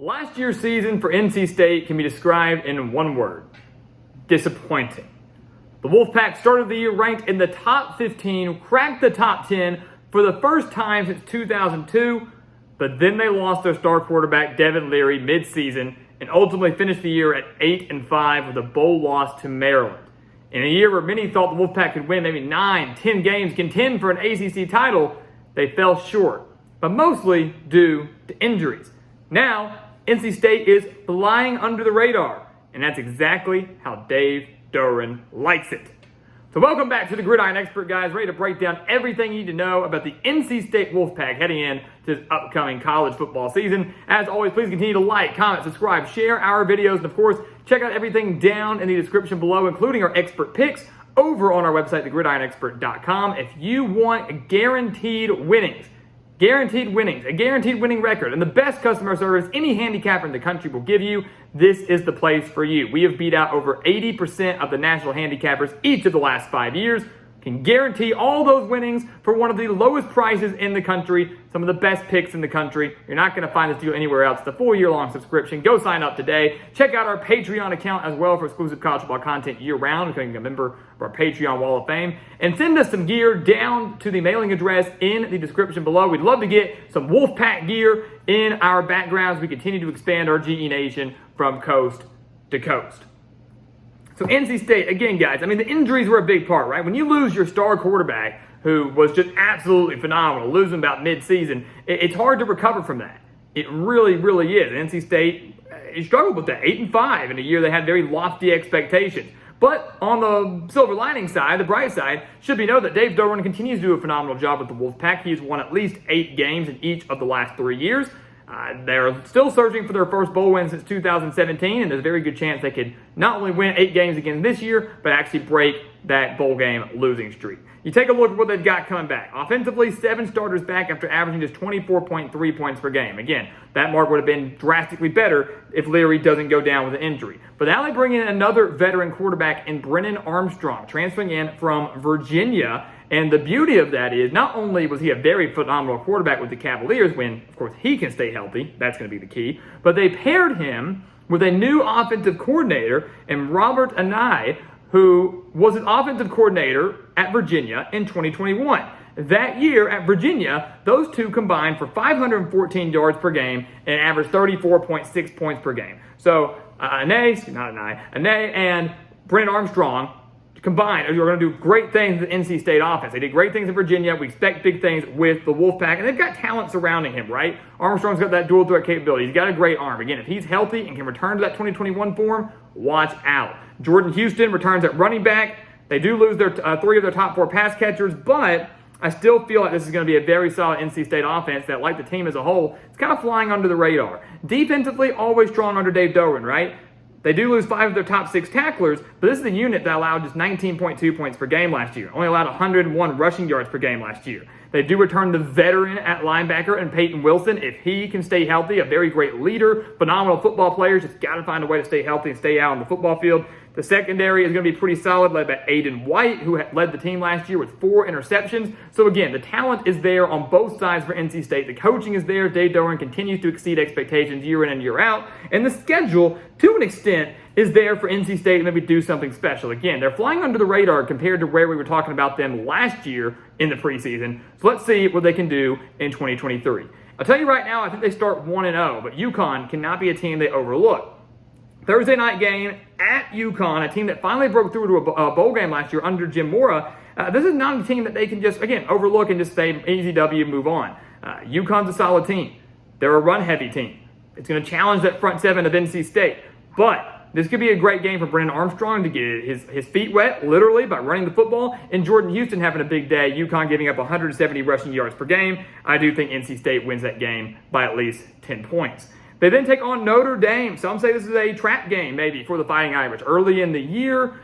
Last year's season for NC State can be described in one word: disappointing. The Wolfpack started the year ranked in the top 15, cracked the top 10 for the first time since 2002, but then they lost their star quarterback Devin Leary mid-season and ultimately finished the year at 8-5 with a bowl loss to Maryland. In a year where many thought the Wolfpack could win maybe 9-10 games, contend for an ACC title, they fell short, but mostly due to injuries. Now, NC State is flying under the radar, and that's exactly how Dave Doeren likes it. So welcome back to the Gridiron Expert, guys, ready to break down everything you need to know about the NC State Wolfpack heading in to this upcoming college football season. As always, please continue to like, comment, subscribe, share our videos, and of course, check out everything down in the description below, including our expert picks over on our website, thegridironexpert.com. If you want guaranteed winnings, a guaranteed winning record, and the best customer service any handicapper in the country will give you, this is the place for you. We have beat out over 80% of the national handicappers each of the last 5 years. Can guarantee all those winnings for one of the lowest prices in the country, some of the best picks in the country. You're not going to find this deal anywhere else. It's a 4-year-long subscription. Go sign up today. Check out our Patreon account as well for exclusive college football content year-round, becoming a member of our Patreon Wall of Fame. And send us some gear down to the mailing address in the description below. We'd love to get some Wolfpack gear in our backgrounds. We continue to expand our GE Nation from coast to coast. So NC State, again, guys, I mean, the injuries were a big part, right? When you lose your star quarterback, who was just absolutely phenomenal, losing about mid-season, it's hard to recover from that. It really, really is. NC State struggled with that, 8-5 in a year they had very lofty expectations. But on the silver lining side, the bright side, should be known that Dave Doeren continues to do a phenomenal job with the Wolfpack. He's won at least 8 games in each of the last 3 years. They're still searching for their first bowl win since 2017, and there's a very good chance they could not only win 8 games again this year, but actually break that bowl game losing streak. You take a look at what they've got coming back. Offensively, 7 starters back after averaging just 24.3 points per game. Again, that mark would have been drastically better if Leary doesn't go down with an injury. But now they bring in another veteran quarterback in Brennan Armstrong, transferring in from Virginia. And the beauty of that is not only was he a very phenomenal quarterback with the Cavaliers when, of course, he can stay healthy, that's going to be the key, but they paired him with a new offensive coordinator in Robert Anae, who was an offensive coordinator at Virginia in 2021. That year at Virginia, those two combined for 514 yards per game and averaged 34.6 points per game. So Anae and Brennan Armstrong combined, you're going to do great things with the NC State offense. They did great things in Virginia. We expect big things with the Wolfpack, and they've got talent surrounding him, right? Armstrong's got that dual threat capability. He's got a great arm. Again, if he's healthy and can return to that 2021 form, watch out. Jordan Houston returns at running back. They do lose their 3 of their top 4 pass catchers, but I still feel like this is going to be a very solid NC State offense that, like the team as a whole, it's kind of flying under the radar. Defensively, always strong under Dave Doeren, right? They do lose 5 of their top 6 tacklers, but this is a unit that allowed just 19.2 points per game last year. Only allowed 101 rushing yards per game last year. They do return the veteran at linebacker and Peyton Wilson. If he can stay healthy, a very great leader, phenomenal football player, just got to find a way to stay healthy and stay out on the football field. The secondary is going to be pretty solid, led by Aiden White, who led the team last year with 4 interceptions. So again, the talent is there on both sides for NC State. The coaching is there. Dave Doeren continues to exceed expectations year in and year out. And the schedule, to an extent, is there for NC State to maybe do something special. Again, they're flying under the radar compared to where we were talking about them last year in the preseason. So let's see what they can do in 2023. I'll tell you right now, I think they start 1-0, but UConn cannot be a team they overlook. Thursday night game at UConn, a team that finally broke through to a bowl game last year under Jim Mora. This is not a team that they can just, again, overlook and just say, easy W, move on. UConn's a solid team. They're a run-heavy team. It's going to challenge that front 7 of NC State. But this could be a great game for Brennan Armstrong to get his feet wet, literally, by running the football. And Jordan Houston having a big day, UConn giving up 170 rushing yards per game. I do think NC State wins that game by at least 10 points. They then take on Notre Dame. Some say this is a trap game, maybe, for the Fighting Irish. Early in the year,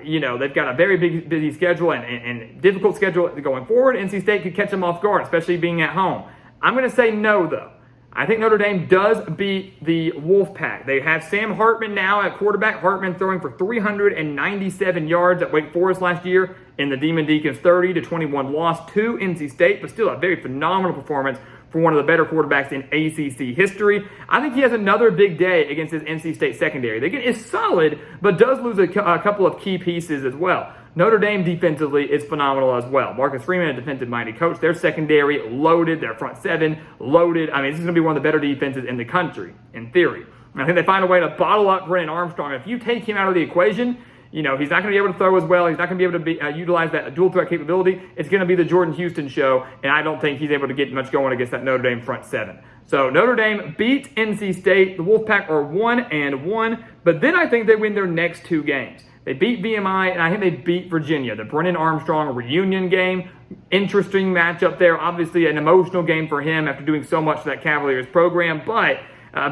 they've got a very busy schedule and difficult schedule going forward. NC State could catch them off guard, especially being at home. I'm going to say no, though. I think Notre Dame does beat the Wolfpack. They have Sam Hartman now at quarterback. Hartman throwing for 397 yards at Wake Forest last year in the Demon Deacons 30-21 loss to NC State, but still a very phenomenal performance for one of the better quarterbacks in ACC history. I think he has another big day against his NC State secondary. They is solid, but does lose a couple of key pieces as well. Notre Dame defensively is phenomenal as well. Marcus Freeman, a defensive-minded coach. Their secondary loaded, their front seven loaded. I mean, this is going to be one of the better defenses in the country, in theory. And I think they find a way to bottle up Brennan Armstrong. If you take him out of the equation, he's not going to be able to throw as well. He's not going to be able to utilize that dual threat capability. It's going to be the Jordan Houston show, and I don't think he's able to get much going against that Notre Dame front seven. So Notre Dame beat NC State. The Wolfpack are 1-1, but then I think they win their next two games. They beat VMI, and I think they beat Virginia. The Brennan Armstrong reunion game, interesting matchup there. Obviously, an emotional game for him after doing so much for that Cavaliers program. But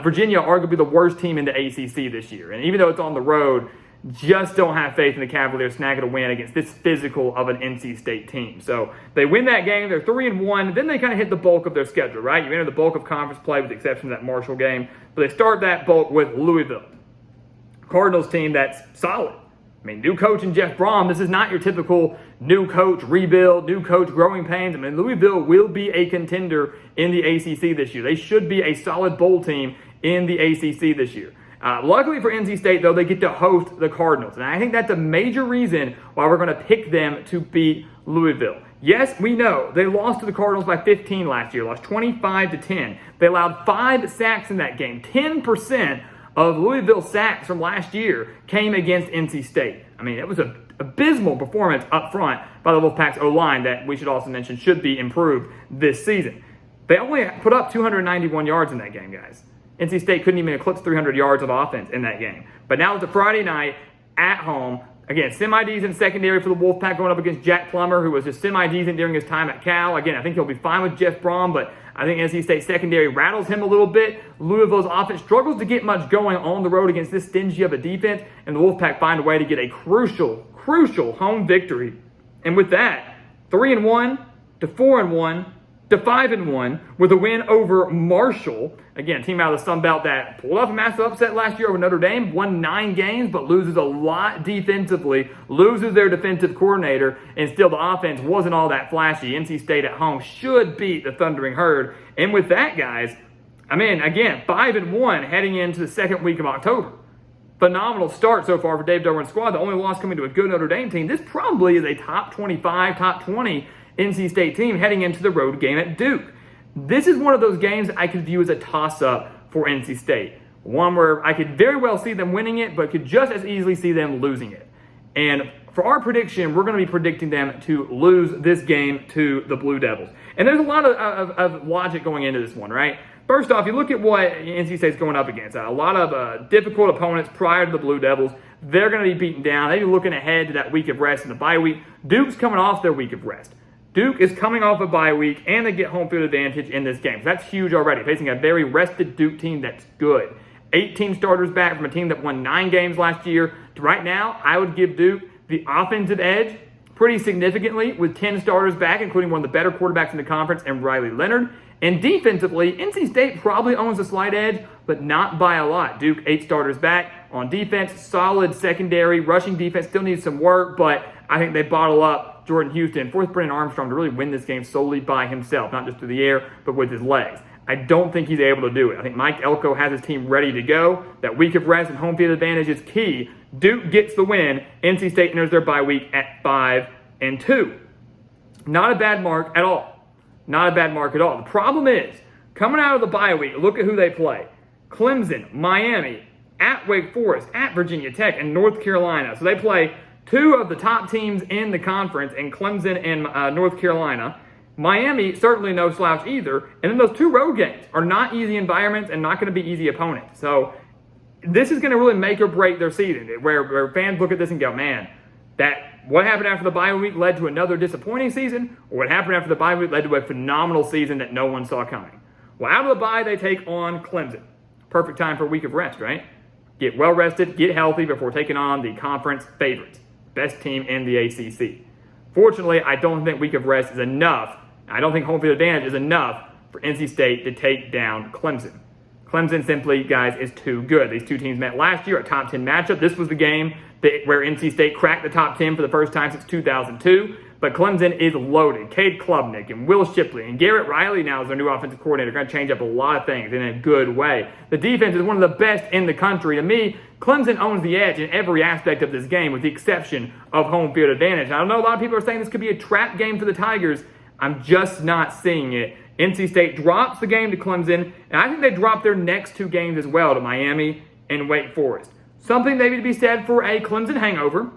Virginia, arguably the worst team in the ACC this year. And even though it's on the road, just don't have faith in the Cavaliers snagging a win against this physical of an NC State team. So they win that game. They're 3-1. Then they kind of hit the bulk of their schedule, right? You enter the bulk of conference play with the exception of that Marshall game. But they start that bulk with Louisville. Cardinals team that's solid. I mean, new coach and Jeff Brom, this is not your typical new coach rebuild, new coach growing pains. I mean, Louisville will be a contender in the ACC this year. They should be a solid bowl team in the ACC this year. Luckily for NC State, though, they get to host the Cardinals. And I think that's a major reason why we're going to pick them to beat Louisville. Yes, we know they lost to the Cardinals by 15 last year, lost 25-10. They allowed 5 sacks in that game. 10% of Louisville sacks from last year came against NC State. I mean, it was an abysmal performance up front by the Wolfpack's O-line that we should also mention should be improved this season. They only put up 291 yards in that game, guys. NC State couldn't even eclipse 300 yards of offense in that game. But now it's a Friday night at home. Again, semi-decent secondary for the Wolfpack going up against Jack Plummer, who was just semi-decent during his time at Cal. Again, I think he'll be fine with Jeff Brom, but I think NC State secondary rattles him a little bit. Louisville's offense struggles to get much going on the road against this stingy of a defense, and the Wolfpack find a way to get a crucial home victory. And with that, 3-1 to 4-1 to 5-1 with a win over Marshall. Again, a team out of the Sun Belt that pulled off a massive upset last year over Notre Dame, won 9 games, but loses a lot defensively, loses their defensive coordinator, and still the offense wasn't all that flashy. NC State at home should beat the Thundering Herd. And with that, guys, I mean, again, 5-1 heading into the second week of October. Phenomenal start so far for Dave Doran's squad. The only loss coming to a good Notre Dame team. This probably is a top 25, top 20 NC State team heading into the road game at Duke. This is one of those games I could view as a toss-up for NC State. One where I could very well see them winning it, but could just as easily see them losing it. And for our prediction, we're going to be predicting them to lose this game to the Blue Devils. And there's a lot of logic going into this one, right? First off, you look at what NC State's going up against. A lot of difficult opponents prior to the Blue Devils. They're going to be beaten down. They're looking ahead to that week of rest in the bye week. Duke's coming off their week of rest. Duke is coming off a bye week, and they get home field advantage in this game. So that's huge already, facing a very rested Duke team that's good. 18 starters back from a team that won 9 games last year. Right now, I would give Duke the offensive edge pretty significantly with 10 starters back, including one of the better quarterbacks in the conference and Riley Leonard. And defensively, NC State probably owns a slight edge, but not by a lot. Duke, 8 starters back. On defense, solid secondary. Rushing defense still needs some work, but I think they bottle up Jordan Houston, force Brennan Armstrong to really win this game solely by himself, not just through the air, but with his legs. I don't think he's able to do it. I think Mike Elko has his team ready to go. That week of rest and home field advantage is key. Duke gets the win. NC State enters their bye week at 5-2. Not a bad mark at all. Not a bad mark at all. The problem is, coming out of the bye week, look at who they play. Clemson, Miami, at Wake Forest, at Virginia Tech, and North Carolina. So they play 2 of the top teams in the conference in Clemson and North Carolina. Miami, certainly no slouch either. And then those 2 road games are not easy environments and not going to be easy opponents. So this is going to really make or break their season, where fans look at this and go, man, what happened after the bye week led to another disappointing season, or what happened after the bye week led to a phenomenal season that no one saw coming. Well, out of the bye, they take on Clemson. Perfect time for a week of rest, right? Get well rested, get healthy before taking on the conference favorites. Best team in the ACC. Fortunately, I don't think week of rest is enough. I don't think home field advantage is enough for NC State to take down Clemson. Clemson simply, guys, is too good. These 2 teams met last year, a top 10 matchup. This was the game where NC State cracked the top 10 for the first time since 2002. But Clemson is loaded. Cade Klubnik and Will Shipley and Garrett Riley now is their new offensive coordinator. Going to change up a lot of things in a good way. The defense is one of the best in the country. To me, Clemson owns the edge in every aspect of this game with the exception of home field advantage. And I know a lot of people are saying this could be a trap game for the Tigers. I'm just not seeing it. NC State drops the game to Clemson, and I think they drop their next two games as well to Miami and Wake Forest. Something maybe to be said for a Clemson hangover,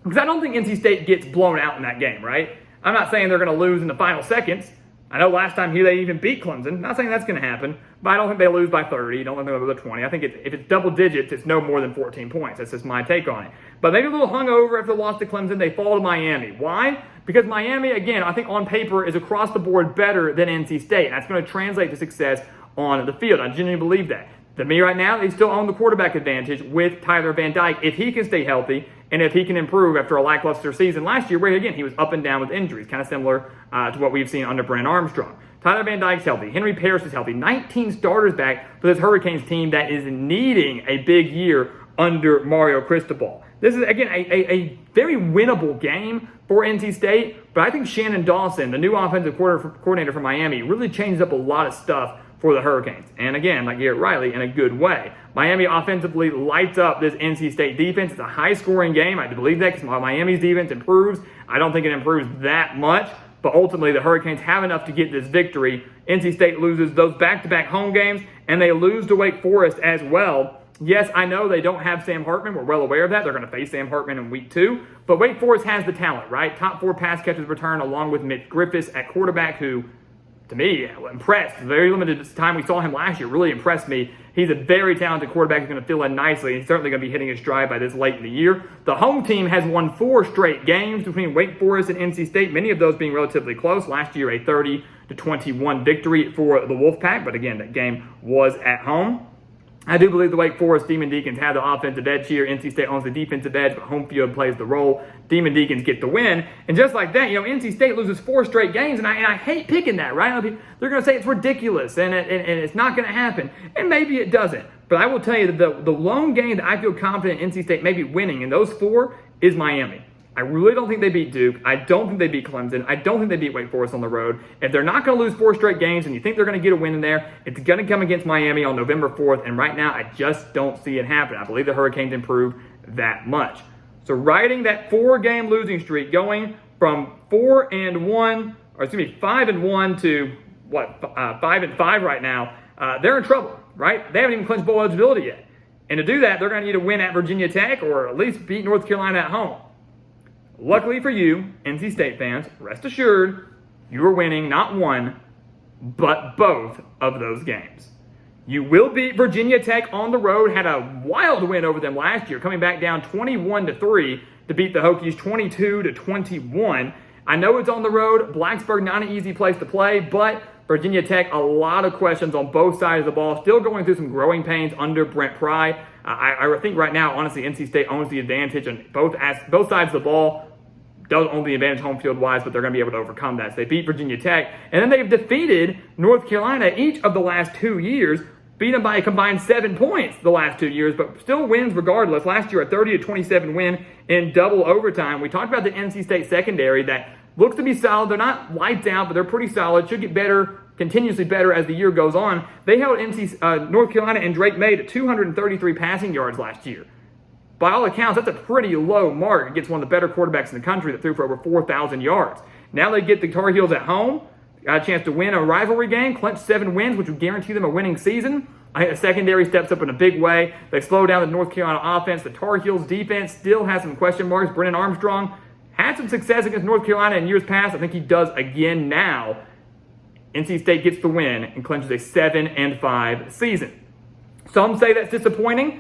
because I don't think NC State gets blown out in that game, right? I'm not saying they're going to lose in the final seconds. I know last time here they even beat Clemson. Not saying that's going to happen, but I don't think they lose by 30. I don't think they lose by 20. I think if it's double digits, it's no more than 14 points. That's just my take on it. But maybe a little hungover after the loss to Clemson. They fall to Miami. Why? Because Miami, again, I think on paper is across the board better than NC State. And that's going to translate to success on the field. I genuinely believe that. To me right now, they still own the quarterback advantage with Tyler Van Dyke if he can stay healthy and if he can improve after a lackluster season last year where, again, he was up and down with injuries, kind of similar to what we've seen under Brennan Armstrong. Tyler Van Dyke's healthy. Henry Parrish is healthy. 19 starters back for this Hurricanes team that is needing a big year under Mario Cristobal. This is, again, a very winnable game for NC State, but I think Shannon Dawson, the new offensive coordinator for Miami, really changed up a lot of stuff for the Hurricanes. And again, like Garrett Riley, in a good way. Miami offensively lights up this NC State defense. It's a high-scoring game. I do believe that because Miami's defense improves. I don't think it improves that much, but ultimately the Hurricanes have enough to get this victory. NC State loses those back-to-back home games, and they lose to Wake Forest as well. Yes, I know they don't have Sam Hartman. We're well aware of that. They're going to face Sam Hartman in week 2. But Wake Forest has the talent, right? Top 4 pass catchers return along with Mitch Griffiths at quarterback, who, to me, impressed. Very limited time we saw him last year. Really impressed me. He's a very talented quarterback who's going to fill in nicely. He's certainly going to be hitting his stride by this late in the year. The home team has won 4 straight games between Wake Forest and NC State, many of those being relatively close. Last year, a 30-21 victory for the Wolfpack. But again, that game was at home. I do believe the Wake Forest Demon Deacons have the offensive edge here. NC State owns the defensive edge, but home field plays the role. Demon Deacons get the win. And just like that, NC State loses 4 straight games, and I hate picking that, right? They're going to say it's ridiculous, and it's not going to happen. And maybe it doesn't. But I will tell you that the lone game that I feel confident NC State may be winning in those 4 is Miami. I really don't think they beat Duke. I don't think they beat Clemson. I don't think they beat Wake Forest on the road. If they're not going to lose 4 straight games and you think they're going to get a win in there, it's going to come against Miami on November 4th. And right now, I just don't see it happen. I believe the Hurricanes improve that much. So riding that 4-game losing streak, going from 5-1 to 5-5 right now, they're in trouble, right? They haven't even clinched bowl eligibility yet. And to do that, they're going to need to win at Virginia Tech or at least beat North Carolina at home. Luckily for you, NC State fans, rest assured, you are winning not one, but both of those games. You will beat Virginia Tech on the road, had a wild win over them last year, coming back down 21-3 to beat the Hokies 22-21. I know it's on the road. Blacksburg, not an easy place to play, but Virginia Tech, a lot of questions on both sides of the ball, still going through some growing pains under Brent Pry. I think right now, honestly, NC State owns the advantage on both sides of the ball. Does own the advantage home field wise, but they're going to be able to overcome that. So they beat Virginia Tech, and then they've defeated North Carolina each of the last 2 years, beat them by a combined 7 points the last 2 years, but still wins regardless. Last year, a 30-27 win in double overtime. We talked about the NC State secondary that looks to be solid. They're not lights out, but they're pretty solid. Should get better, continuously better as the year goes on. They held North Carolina and Drake May to 233 passing yards last year. By all accounts, that's a pretty low mark against one of the better quarterbacks in the country that threw for over 4,000 yards. Now they get the Tar Heels at home, got a chance to win a rivalry game, clinch 7 wins, which would guarantee them a winning season. I think the secondary steps up in a big way. They slow down the North Carolina offense. The Tar Heels defense still has some question marks. Brennan Armstrong had some success against North Carolina in years past. I think he does again now. NC State gets the win and clinches a 7-5 season. Some say that's disappointing.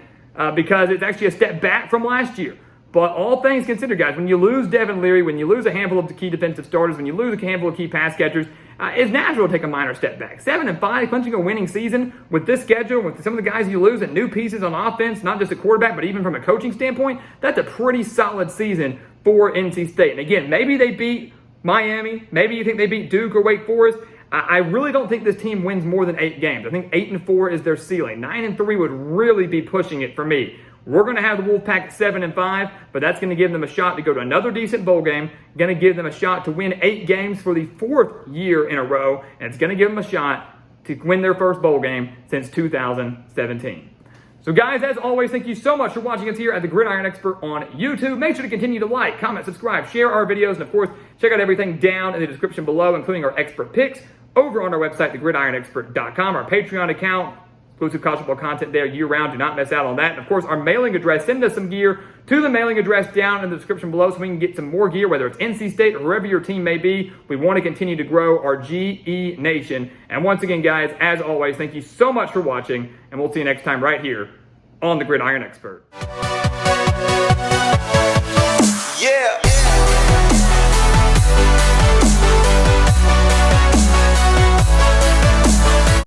Because it's actually a step back from last year. But all things considered, guys, when you lose Devin Leary, when you lose a handful of the key defensive starters, when you lose a handful of key pass catchers, it's natural to take a minor step back. 7-5, clinching a winning season with this schedule, with some of the guys you lose and new pieces on offense, not just a quarterback, but even from a coaching standpoint, that's a pretty solid season for NC State. And again, maybe they beat Miami. Maybe you think they beat Duke or Wake Forest. I really don't think this team wins more than 8 games. I think 8-4 is their ceiling. 9-3 would really be pushing it for me. We're going to have the Wolfpack at 7-5, but that's going to give them a shot to go to another decent bowl game, going to give them a shot to win 8 games for the 4th year in a row, and it's going to give them a shot to win their first bowl game since 2017. So guys, as always, thank you so much for watching us here at the Gridiron Expert on YouTube. Make sure to continue to like, comment, subscribe, share our videos, and of course, check out everything down in the description below, including our expert picks over on our website, thegridironexpert.com, our Patreon account, exclusive college football content there year-round. Do not miss out on that. And of course, our mailing address. Send us some gear to the mailing address down in the description below so we can get some more gear, whether it's NC State or wherever your team may be. We want to continue to grow our GE Nation. And once again, guys, as always, thank you so much for watching, and we'll see you next time right here on the Gridiron Expert. Yeah.